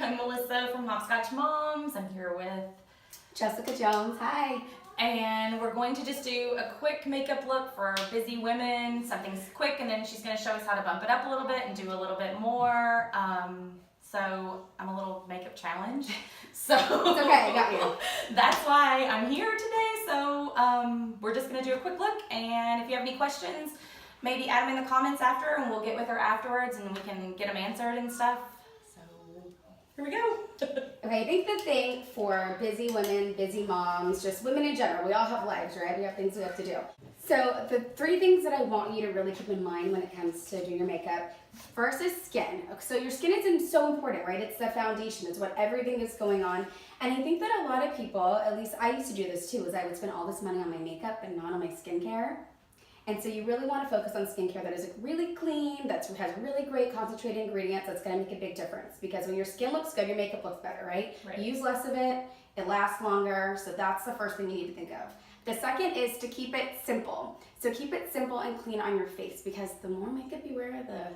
I'm Melissa from Hopscotch Moms. I'm here with Jessica Jones, hi. and we're going to just do a quick makeup look for busy women. Something's quick, and then she's going to show us how to bump it up a little bit and do a little bit more. So I'm a little makeup challenge. So It's okay, I got you. That's why I'm here today. So we're just going to do a quick look, and if you have any questions, maybe add them in the comments after, and we'll get with her afterwards, and we can get them answered and stuff. So here we go. Okay, I think the thing for busy women, busy moms, just women in general, we all have lives, right? We have things we have to do. So the 3 things that I want you to really keep in mind when it comes to doing your makeup, first is skin. So your skin is so important, right? It's the foundation, it's what everything is going on. And I think that a lot of people, at least I used to do this too, is I would spend all this money on my makeup and not on my skincare. And so you really want to focus on skincare that is really clean, that has really great concentrated ingredients, that's going to make a big difference. Because when your skin looks good, your makeup looks better, right? You use less of it, it lasts longer, so that's the first thing you need to think of. The second is to keep it simple. So keep it simple and clean on your face, because the more makeup you wear, the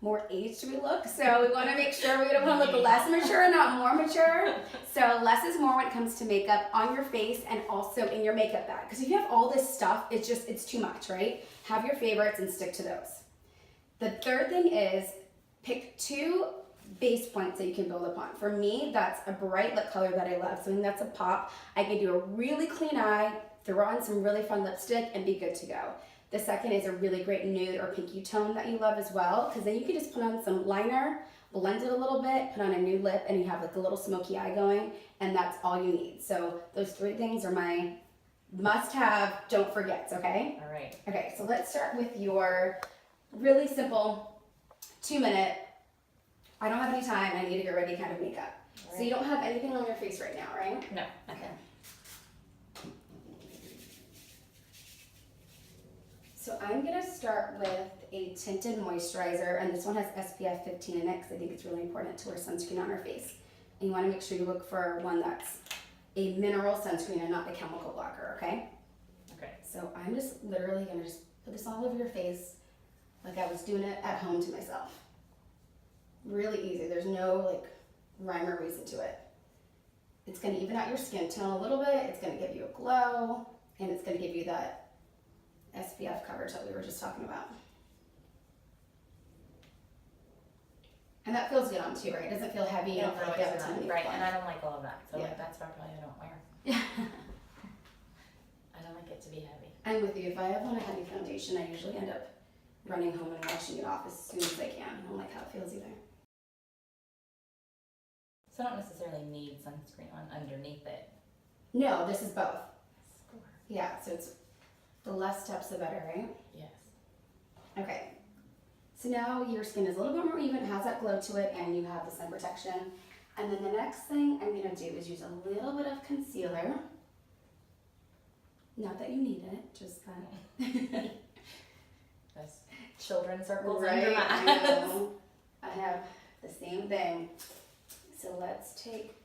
more aged we look. So we want to make sure we don't want to look less mature, not more mature. So less is more when it comes to makeup on your face and also in your makeup bag. Because if you have all this stuff, it's too much, right? Have your favorites and stick to those. The third thing is pick 2 base points that you can build upon. For me, that's a bright lip color that I love. Something that's a pop. I can do a really clean eye, throw on some really fun lipstick, and be good to go. The second is a really great nude or pinky tone that you love as well, because then you can just put on some liner, blend it a little bit, put on a nude lip, and you have like a little smoky eye going, and that's all you need. So those 3 things are my must-have, don't forget, okay? All right. Okay, so let's start with your really simple 2-minute, I don't have any time, I need to get ready kind of makeup. Right. So you don't have anything on your face right now, right? No. Okay. So I'm going to start with a tinted moisturizer, and this one has SPF 15 in it because I think it's really important to wear sunscreen on our face. And you want to make sure you look for one that's a mineral sunscreen and not a chemical blocker, okay? Okay. So I'm just literally going to just put this all over your face like I was doing it at home to myself. Really easy. There's no like rhyme or reason to it. It's going to even out your skin tone a little bit. It's going to give you a glow, and it's going to give you that SPF coverage that we were just talking about. And that feels good on too, right? It doesn't feel heavy. You don't feel like you have a ton of Right, and I don't like all of that. So Yeah. like that's why probably I don't wear. Yeah. I don't like it to be heavy. I'm with you. If I have on a heavy foundation, I usually end up running home and washing it off as soon as I can. I don't like how it feels either. So I don't necessarily need sunscreen on underneath it. No, this is both. Score. Yeah, so it's the less steps the better, right? Yes. Okay. So now your skin is a little bit more even, has that glow to it, and you have the sun protection. And then the next thing I'm going to do is use a little bit of concealer. Not that you need it, just that. Those children circles Right, under my I eyes. know. I have the same thing. So let's take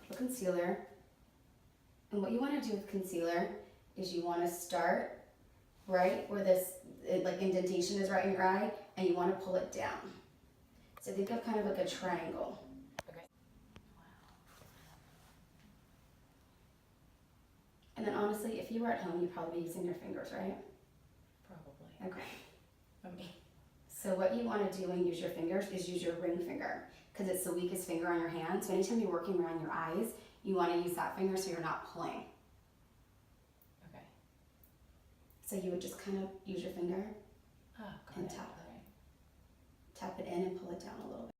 a concealer. And what you want to do with concealer is you want to start right where this like indentation is right in your eye, and you want to pull it down. So think of kind of like a triangle. Okay. And then honestly, if you were at home, you'd probably be using your fingers, right? Probably. Okay. For me. So what you want to do when you use your fingers is use your ring finger, because it's the weakest finger on your hand. So anytime you're working around your eyes, you want to use that finger so you're not pulling. Okay. So you would just kind of use your finger, Oh, And got it. tap. All right. tap it in and pull it down a little bit.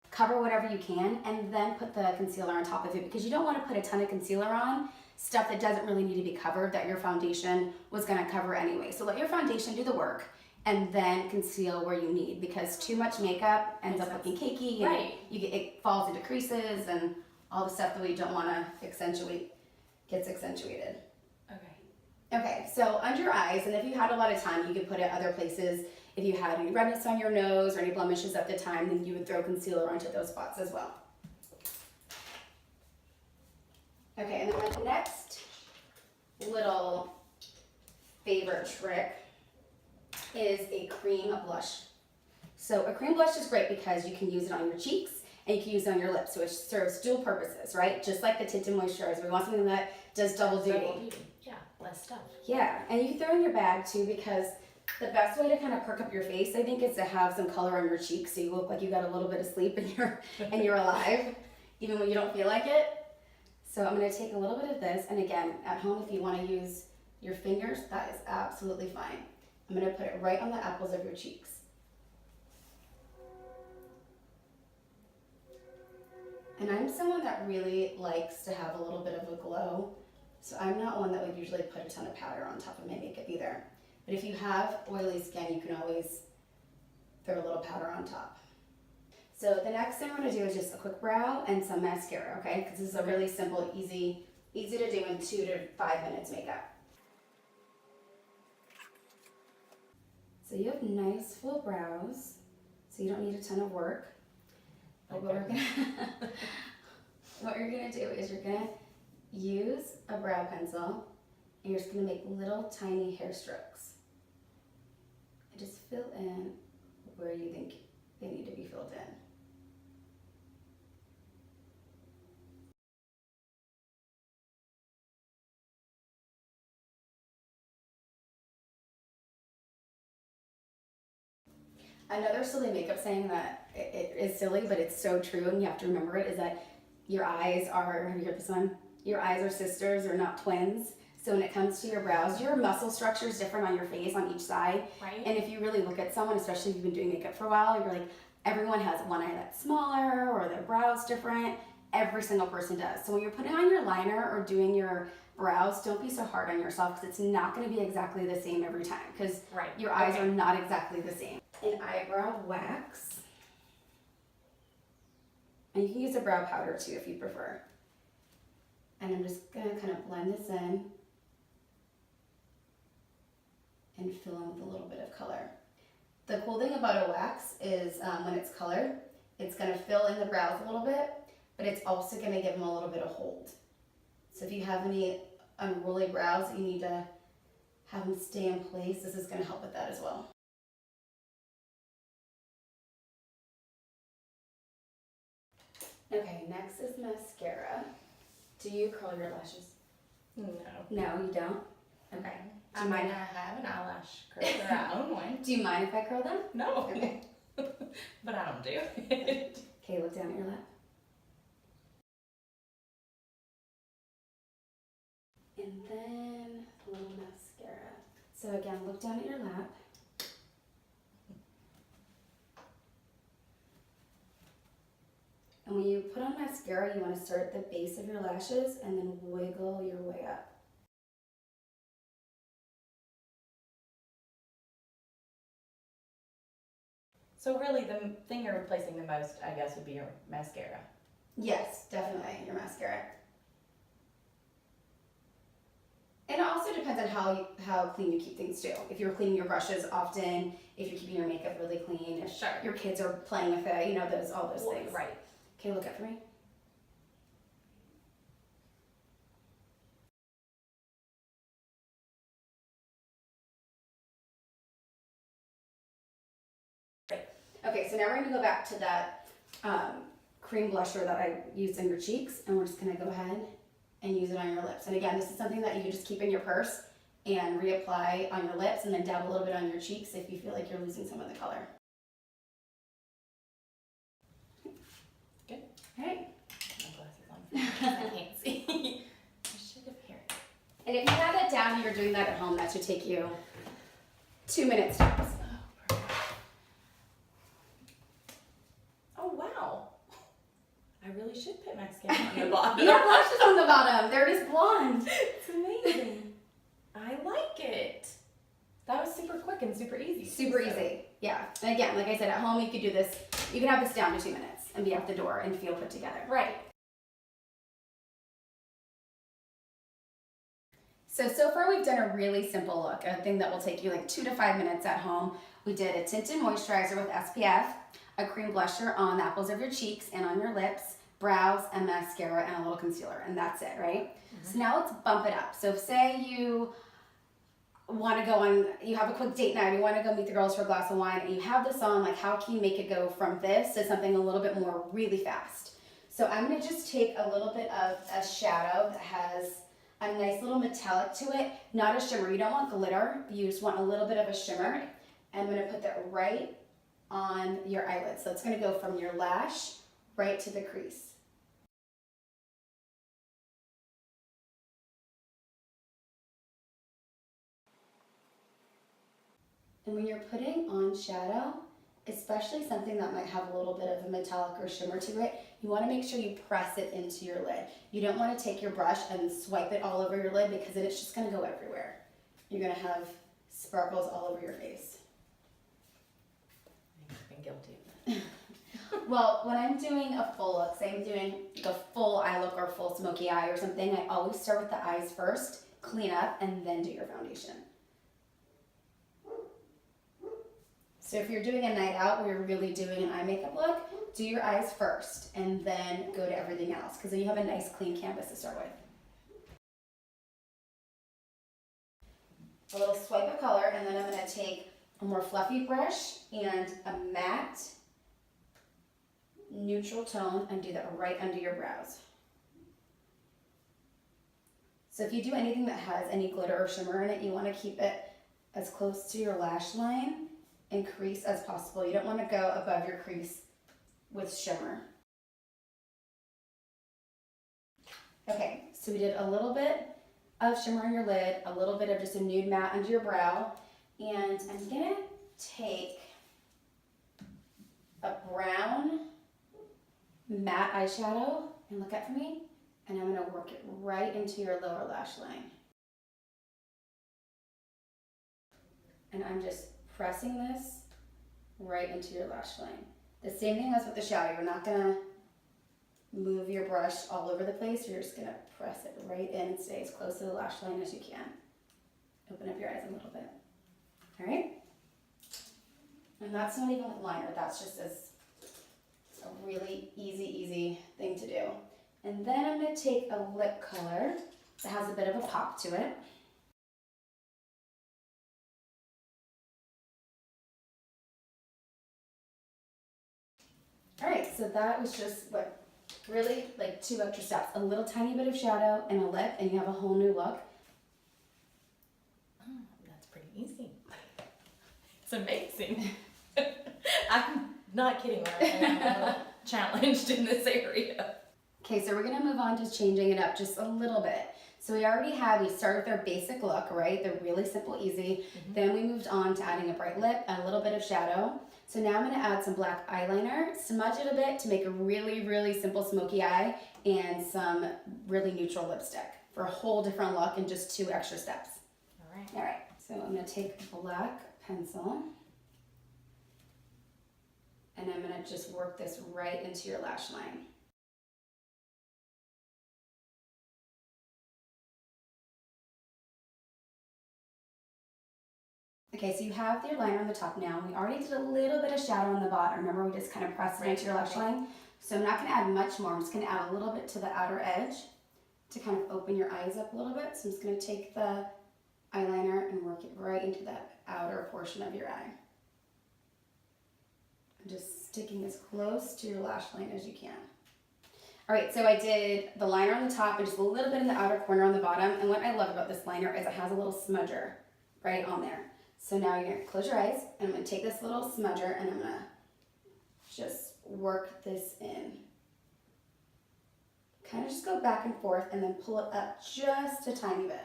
Cover whatever you can, and then put the concealer on top of it, because you don't want to put a ton of concealer on stuff that doesn't really need to be covered, that your foundation was going to cover anyway. So let your foundation do the work, and then conceal where you need, because too much makeup ends up looking cakey, and Right. it falls into creases, and all the stuff that we don't want to accentuate gets accentuated. Okay. Okay, so under your eyes, and if you had a lot of time, you could put it other places. If you had any redness on your nose or any blemishes at the time, then you would throw concealer onto those spots as well. Okay, and then the next little favorite trick is a cream blush. So a cream blush is great because you can use it on your cheeks and you can use it on your lips. So it serves dual purposes, right? Just like the tinted moisturizer. We want something that does double duty. Yeah, less stuff. Yeah, and you can throw in your bag too, because the best way to kind of perk up your face, I think, is to have some color on your cheeks so you look like you got a little bit of sleep and you're alive, even when you don't feel like it. So I'm going to take a little bit of this, and again, at home, if you want to use your fingers, that is absolutely fine. I'm going to put it right on the apples of your cheeks. And I'm someone that really likes to have a little bit of a glow, so I'm not one that would usually put a ton of powder on top of my makeup either. But if you have oily skin, you can always throw a little powder on top. So the next thing I'm going to do is just a quick brow and some mascara, okay? Because this is a really simple, easy to do in 2 to 5 minutes makeup. So you have nice full brows, so you don't need a ton of work. But what you're gonna do is you're gonna use a brow pencil and you're just gonna make little tiny hair strokes. And just fill in where you think they need to be filled in. Another silly makeup saying that it is silly, but it's so true, and you have to remember it, is that your eyes are, have you heard this one? Your eyes are sisters, or not twins. So when it comes to your brows, your muscle structure is different on your face on each side. Right. And if you really look at someone, especially if you've been doing makeup for a while, you're like, everyone has one eye that's smaller, or their brow's different. Every single person does. So when you're putting on your liner or doing your brows, don't be so hard on yourself, because it's not going to be exactly the same every time, because your eyes are not exactly the same. An eyebrow wax, and you can use a brow powder too if you prefer. And I'm just going to kind of blend this in and fill in with a little bit of color. The cool thing about a wax is when it's colored, it's going to fill in the brows a little bit, but it's also going to give them a little bit of hold. So if you have any unruly brows that you need to have them stay in place, this is going to help with that as well. Okay, next is mascara. Do you curl your lashes? No. No, you don't? Okay. I might not have an eyelash curler. I own one. Do you mind if I curl them? No. Okay. But I don't do it. Okay, look down at your lap. And then a little mascara. So again, look down at your lap. And when you put on mascara, you want to start at the base of your lashes and then wiggle your way up. So really the thing you're replacing the most, I guess, would be your mascara. Yes, definitely, your mascara. And it also depends on how clean you keep things too. If you're cleaning your brushes often, if you're keeping your makeup really clean, if your kids are playing with it, you know, all those things. Right. Okay, look up for me. Great. Okay, so now we're going to go back to that cream blusher that I used on your cheeks, and we're just going to go ahead and use it on your lips. And again, this is something that you can just keep in your purse and reapply on your lips, and then dab a little bit on your cheeks if you feel like you're losing some of the color. Good. All right. My glasses on. I can't see. I should have here. And if you have that down and you're doing that at home, that should take you 2 minutes tops. Oh, wow. I really should put mascara on the bottom. You have blushes on the bottom. They're just blonde. It's amazing. I like it. That was super quick and super easy. Super easy. Yeah. And again, like I said, at home you could do this. You can have this down to 2 minutes and be out the door and feel put together. Right. So far we've done a really simple look, a thing that will take you like 2 to 5 minutes at home. We did a tinted moisturizer with SPF, a cream blusher on the apples of your cheeks and on your lips, brows, and mascara, and a little concealer, and that's it, right? So now let's bump it up. So say you want to go on, you have a quick date night, you want to go meet the girls for a glass of wine, and you have this on, like how can you make it go from this to something a little bit more really fast? So I'm going to just take a little bit of a shadow that has a nice little metallic to it, not a shimmer. You don't want glitter, you just want a little bit of a shimmer. I'm going to put that right on your eyelid. So it's going to go from your lash right to the crease. And when you're putting on shadow, especially something that might have a little bit of a metallic or shimmer to it, you want to make sure you press it into your lid. You don't want to take your brush and swipe it all over your lid because then it's just going to go everywhere. You're going to have sparkles all over your face. I've been guilty of that. Well, when I'm doing a full look, say I'm doing the full eye look or full smoky eye or something, I always start with the eyes first, clean up, and then do your foundation. So if you're doing a night out where you're really doing an eye makeup look, do your eyes first and then go to everything else because then you have a nice clean canvas to start with. A little swipe of color, and then I'm going to take a more fluffy brush and a matte neutral tone and do that right under your brows. So if you do anything that has any glitter or shimmer in it, you want to keep it as close to your lash line and crease as possible. You don't want to go above your crease with shimmer. Okay, so we did a little bit of shimmer on your lid, a little bit of just a nude matte under your brow, and I'm gonna take a brown matte eyeshadow, and look up for me, and I'm gonna work it right into your lower lash line. And I'm just pressing this right into your lash line. The same thing as with the shadow. You're not gonna move your brush all over the place. You're just gonna press it right in and stay as close to the lash line as you can. Open up your eyes a little bit. All right? And that's not even with liner. That's just a really easy thing to do. And then I'm gonna take a lip color that has a bit of a pop to it. All right, so that was just really like 2 extra steps. A little tiny bit of shadow and a lip, and you have a whole new look. Oh, that's pretty easy. It's amazing. I'm not kidding when I say I'm a little challenged in this area. Okay, so we're gonna move on to changing it up just a little bit. So we started with our basic look, right? They're really simple, easy. Then we moved on to adding a bright lip and a little bit of shadow. So now I'm gonna add some black eyeliner, smudge it a bit to make a really simple smoky eye, and some really neutral lipstick for a whole different look and just 2 extra steps. All right, so I'm gonna take a black pencil and I'm gonna just work this right into your lash line. Okay, so you have your liner on the top now. We already did a little bit of shadow on the bottom. Remember, we just kind of pressed it into your lash line. So I'm not gonna add much more. I'm just gonna add a little bit to the outer edge to kind of open your eyes up a little bit. So I'm just gonna take the eyeliner and work it right into that outer portion of your eye. I'm just sticking as close to your lash line as you can. All right, so I did the liner on the top and just a little bit in the outer corner on the bottom. And what I love about this liner is it has a little smudger right on there. So now you're gonna close your eyes and I'm gonna take this little smudger and I'm gonna just work this in. Kind of just go back and forth and then pull it up just a tiny bit.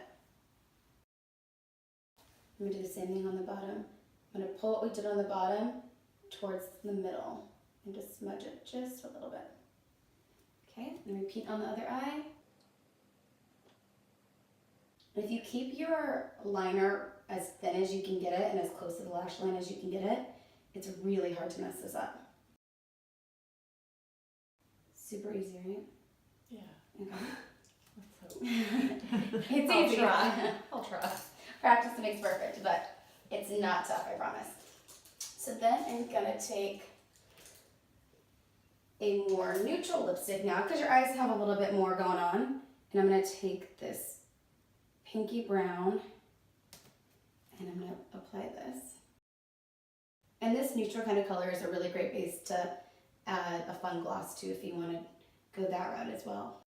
I'm gonna do the same thing on the bottom. I'm gonna pull what we did on the bottom towards the middle and just smudge it just a little bit. Okay, and repeat on the other eye. And if you keep your liner as thin as you can get it and as close to the lash line as you can get it, it's really hard to mess this up. Super easy, right? Yeah. Okay. It's I'll easy. try. I'll try. Practice makes perfect, but it's not tough, I promise. So then I'm gonna take a more neutral lipstick now because your eyes have a little bit more going on. And I'm gonna take this pinky brown And I'm gonna apply this. And this neutral kind of color is a really great base to add a fun gloss to if you want to go that route as well.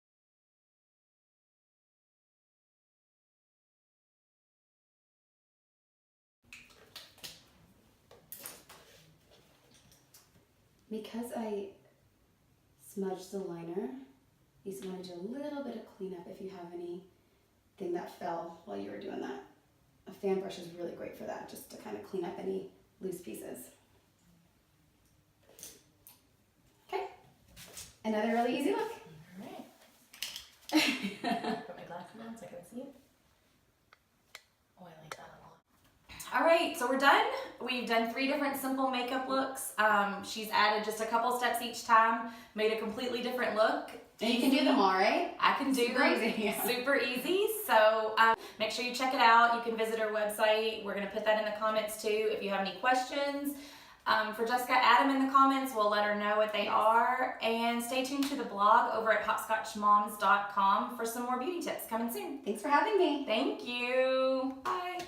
Because I smudged the liner, you just want to do a little bit of cleanup if you have anything that fell while you were doing that. A fan brush is really great for that, just to kind of clean up any loose pieces. Okay, another really easy look. All right. Put my glasses on so I can see it. Oh, I like that a lot. All right, so we're done. We've done 3 different simple makeup looks. She's added just a couple steps each time, made a completely different look. And you can do them all, right? I can do them. Easy, yeah. Super easy. So make sure you check it out. You can visit her website. We're going to put that in the comments too if you have any questions. For Jessica, add them in the comments. We'll let her know what they are. And stay tuned to the blog over at hopscotchmoms.com for some more beauty tips coming soon. Thanks for having me. Thank you. Bye.